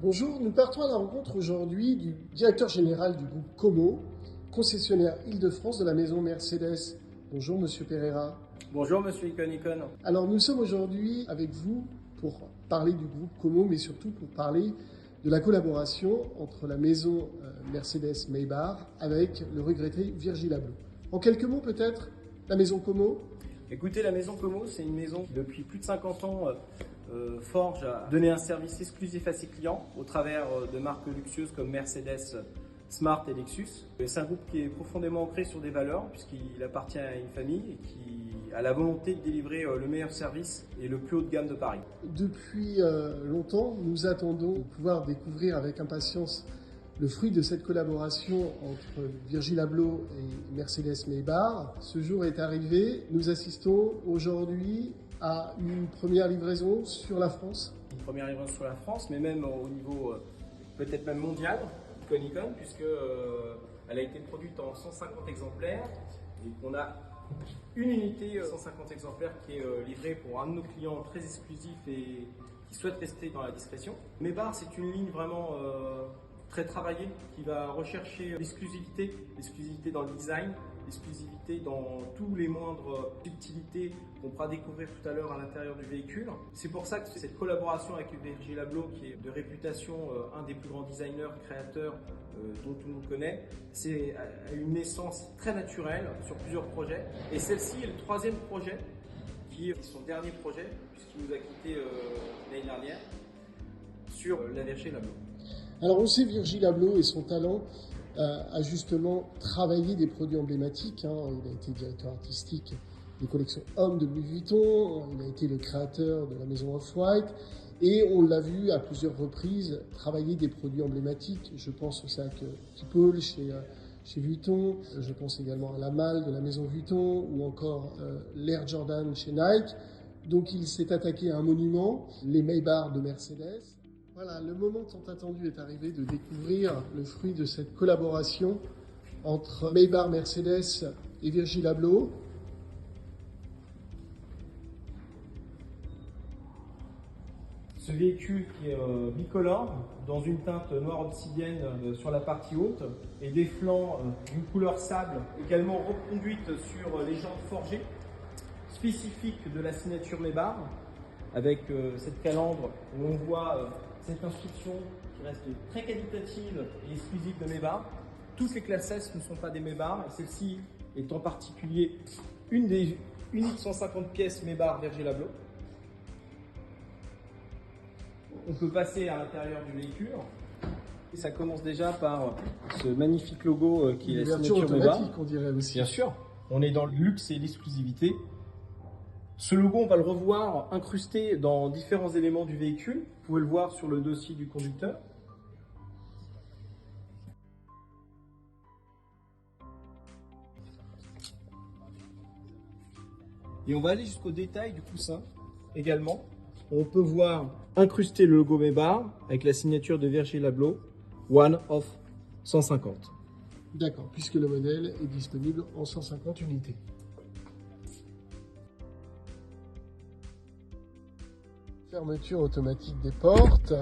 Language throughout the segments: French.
Bonjour, nous partons à la rencontre aujourd'hui du directeur général du groupe Como, concessionnaire Île-de-France de la maison Mercedes. Bonjour Monsieur Pereira. Bonjour Monsieur Icon. Alors nous sommes aujourd'hui avec vous pour parler du groupe Como, mais surtout pour parler de la collaboration entre la maison Mercedes Maybach avec le regretté Virgil Abloh. En quelques mots peut-être, la maison Como. Écoutez, la maison Como, c'est une maison qui depuis plus de 50 ans forge à donner un service exclusif à ses clients au travers de marques luxueuses comme Mercedes, Smart et Lexus. C'est un groupe qui est profondément ancré sur des valeurs puisqu'il appartient à une famille et qui a la volonté de délivrer le meilleur service et le plus haut de gamme de Paris. Depuis longtemps, nous attendons de pouvoir découvrir avec impatience le fruit de cette collaboration entre Virgil Abloh et Mercedes Maybach. Ce jour est arrivé. Nous assistons aujourd'hui à une première livraison sur la France. Une première livraison sur la France, mais même au niveau peut-être même mondial, Icon, puisque elle a été produite en 150 exemplaires et qu'on a une unité 150 exemplaires qui est livrée pour un de nos clients très exclusif et qui souhaite rester dans la discrétion. Maybach, c'est une ligne vraiment très travaillée qui va rechercher l'exclusivité dans le design, l'exclusivité dans tous les moindres subtilités qu'on pourra découvrir tout à l'heure à l'intérieur du véhicule. C'est pour ça que cette collaboration avec Virgil Abloh, qui est de réputation un des plus grands designers, créateurs dont tout le monde connaît, c'est une naissance très naturelle sur plusieurs projets. Et celle-ci est le troisième projet, qui est son dernier projet, puisqu'il nous a quittés l'année dernière, sur la Virgil Abloh. Alors on sait Virgil Abloh et son talent a justement travaillé des produits emblématiques. Il a été directeur artistique des collections hommes de Louis Vuitton, il a été le créateur de la maison Off-White et on l'a vu à plusieurs reprises travailler des produits emblématiques. Je pense au sac People chez Vuitton, je pense également à la malle de la maison Vuitton ou encore l'Air Jordan chez Nike. Donc il s'est attaqué à un monument, les Maybach de Mercedes. Voilà, le moment tant attendu est arrivé de découvrir le fruit de cette collaboration entre Maybach Mercedes et Virgil Abloh. Ce véhicule qui est bicolore, dans une teinte noire obsidienne sur la partie haute et des flancs d'une couleur sable, également reconduite sur les jantes forgées, spécifiques de la signature Maybach, avec cette calandre où on voit cette inscription qui reste très qualitative et exclusive de Maybach. Toutes les classes S ne sont pas des Maybach, et celle-ci est en particulier une des uniques 150 pièces Maybach Virgil Abloh. On peut passer à l'intérieur du véhicule. Et ça commence déjà par ce magnifique logo qui est la signature Maybach. On dirait aussi. Bien sûr, on est dans le luxe et l'exclusivité. Ce logo, on va le revoir incrusté dans différents éléments du véhicule. Vous pouvez le voir sur le dossier du conducteur. Et on va aller jusqu'au détail du coussin également. On peut voir incrusté le logo Maybach avec la signature de Virgil Abloh, One of 150. D'accord, puisque le modèle est disponible en 150 unités. Fermeture automatique des portes.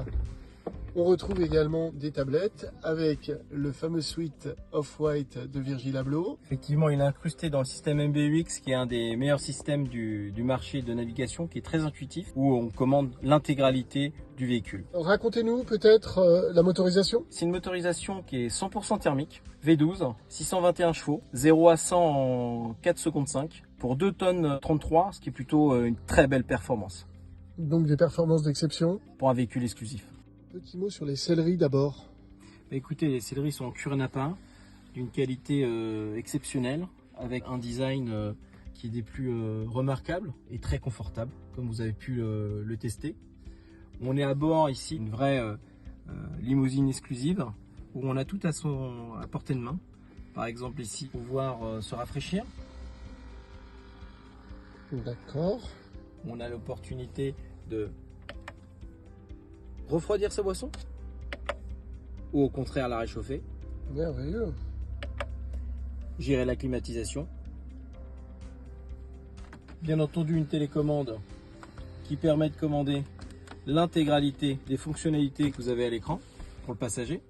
On retrouve également des tablettes avec le fameux suite Off-White de Virgil Abloh. Effectivement, il est incrusté dans le système MBUX, qui est un des meilleurs systèmes du marché de navigation, qui est très intuitif, où on commande l'intégralité du véhicule. Racontez-nous peut-être la motorisation. C'est une motorisation qui est 100% thermique, V12, 621 chevaux, 0 à 100 en 4 secondes 5, pour 2 tonnes 33, ce qui est plutôt une très belle performance. Donc des performances d'exception. Pour un véhicule exclusif. Petit mot sur les selleries d'abord. Écoutez, les selleries sont en cuir napin, d'une qualité exceptionnelle, avec un design qui est des plus remarquables et très confortable, comme vous avez pu le tester. On est à bord ici d'une vraie limousine exclusive, où on a tout à portée de main. Par exemple ici, pouvoir se rafraîchir. D'accord. On a l'opportunité de refroidir sa boisson ou au contraire la réchauffer. Merveilleux. Gérer la climatisation. Bien entendu une télécommande qui permet de commander l'intégralité des fonctionnalités que vous avez à l'écran pour le passager.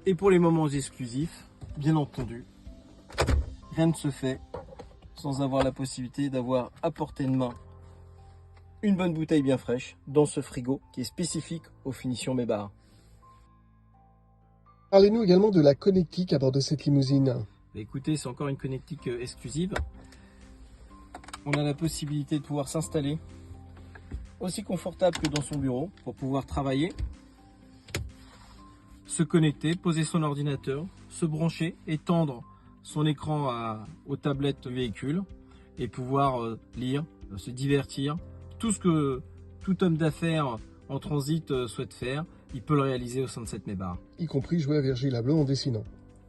Et pour les moments exclusifs, bien entendu, rien ne se fait sans avoir la possibilité d'avoir à portée de main une bonne bouteille bien fraîche dans ce frigo qui est spécifique aux finitions Maybach. Parlez-nous également de la connectique à bord de cette limousine. Écoutez, c'est encore une connectique exclusive. On a la possibilité de pouvoir s'installer aussi confortable que dans son bureau pour pouvoir travailler, se connecter, poser son ordinateur, se brancher, étendre son écran aux tablettes véhicule et pouvoir lire, se divertir. Tout ce que tout homme d'affaires en transit souhaite faire, il peut le réaliser au sein de cette Maybach. Y compris jouer à Virgil Abloh en dessinant.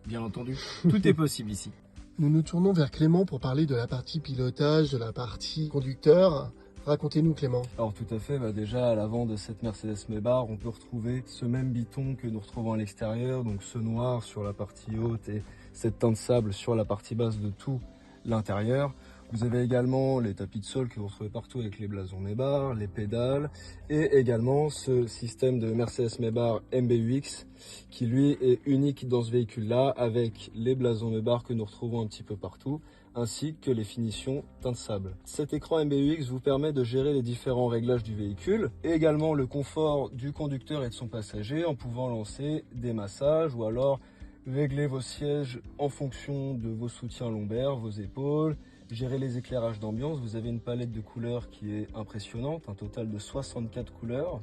Bien entendu, tout est possible ici. Nous nous tournons vers Clément pour parler de la partie pilotage, de la partie conducteur. Racontez-nous Clément. Alors tout à fait, déjà à l'avant de cette Mercedes Maybach, on peut retrouver ce même biton que nous retrouvons à l'extérieur, donc ce noir sur la partie haute et cette teinte sable sur la partie basse de tout l'intérieur. Vous avez également les tapis de sol que vous retrouvez partout avec les blasons Maybach, les pédales et également ce système de Mercedes Maybach MBUX qui lui est unique dans ce véhicule-là avec les blasons Maybach que nous retrouvons un petit peu partout ainsi que les finitions teinte sable. Cet écran MBUX vous permet de gérer les différents réglages du véhicule et également le confort du conducteur et de son passager en pouvant lancer des massages ou alors régler vos sièges en fonction de vos soutiens lombaires, vos épaules, gérer les éclairages d'ambiance. Vous avez une palette de couleurs qui est impressionnante, un total de 64 couleurs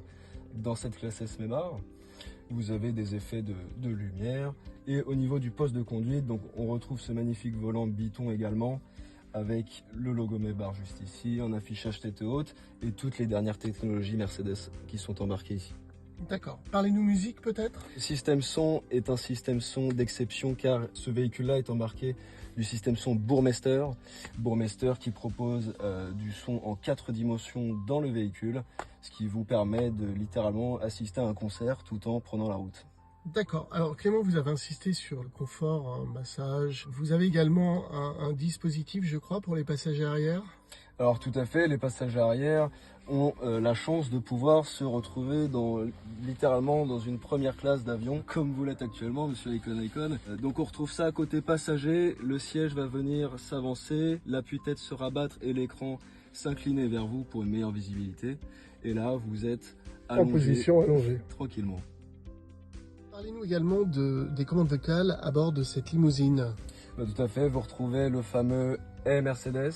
dans cette classe S Maybach. Vous avez des effets de lumière et au niveau du poste de conduite, donc on retrouve ce magnifique volant Biton également avec le logo Maybach juste ici, un affichage tête haute et toutes les dernières technologies Mercedes qui sont embarquées ici. D'accord. Parlez-nous musique peut-être. Le système son est un système son d'exception car ce véhicule-là est embarqué du système son Burmester. Burmester qui propose du son en 4 dimensions dans le véhicule, ce qui vous permet de littéralement assister à un concert tout en prenant la route. D'accord. Alors Clément, vous avez insisté sur le confort, un massage. Vous avez également un dispositif, je crois, pour les passagers arrière. Alors tout à fait, les passagers arrière ont la chance de pouvoir se retrouver littéralement dans une première classe d'avion, comme vous l'êtes actuellement, monsieur Icon. Donc on retrouve ça à côté passager, le siège va venir s'avancer, l'appui-tête se rabattre et l'écran s'incliner vers vous pour une meilleure visibilité. Et là, vous êtes allongé, En position allongée. Tranquillement. Parlez-nous également des commandes vocales à bord de cette limousine. Tout à fait, vous retrouvez le fameux « Hey Mercedes ».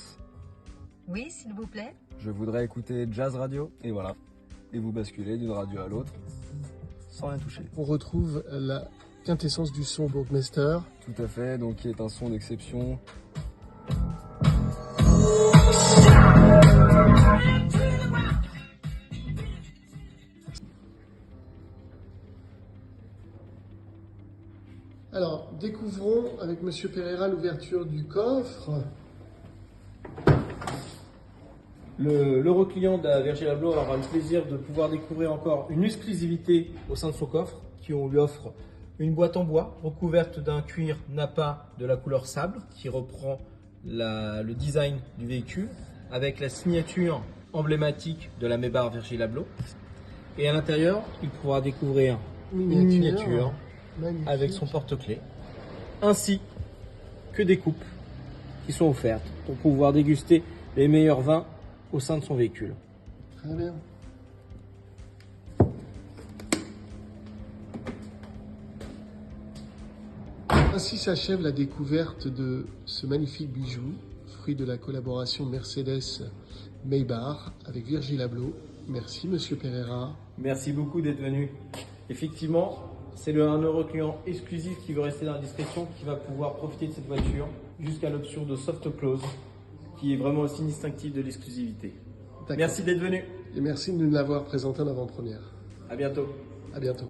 Oui, s'il vous plaît. Je voudrais écouter Jazz Radio, et voilà. Et vous basculez d'une radio à l'autre, sans rien toucher. On retrouve la quintessence du son Burmester. Tout à fait, donc qui est un son d'exception. Alors, découvrons avec Monsieur Pereira l'ouverture du coffre. L'heureux client de la Virgil Abloh aura le plaisir de pouvoir découvrir encore une exclusivité au sein de son coffre, qui on lui offre une boîte en bois recouverte d'un cuir Napa de la couleur sable, qui reprend le design du véhicule, avec la signature emblématique de la Maybach Virgil Abloh. Et à l'intérieur, il pourra découvrir une miniature magnifique, avec son porte-clés, ainsi que des coupes qui sont offertes pour pouvoir déguster les meilleurs vins au sein de son véhicule. Très bien. Ainsi s'achève la découverte de ce magnifique bijou, fruit de la collaboration Mercedes-Maybach avec Virgil Abloh. Merci Monsieur Pereira. Merci beaucoup d'être venu. Effectivement, c'est un heureux client exclusif qui veut rester dans la discrétion, qui va pouvoir profiter de cette voiture jusqu'à l'option de soft close, qui est vraiment aussi distinctif de l'exclusivité. Merci d'être venu. Et merci de nous l'avoir présenté en avant-première. À bientôt. À bientôt.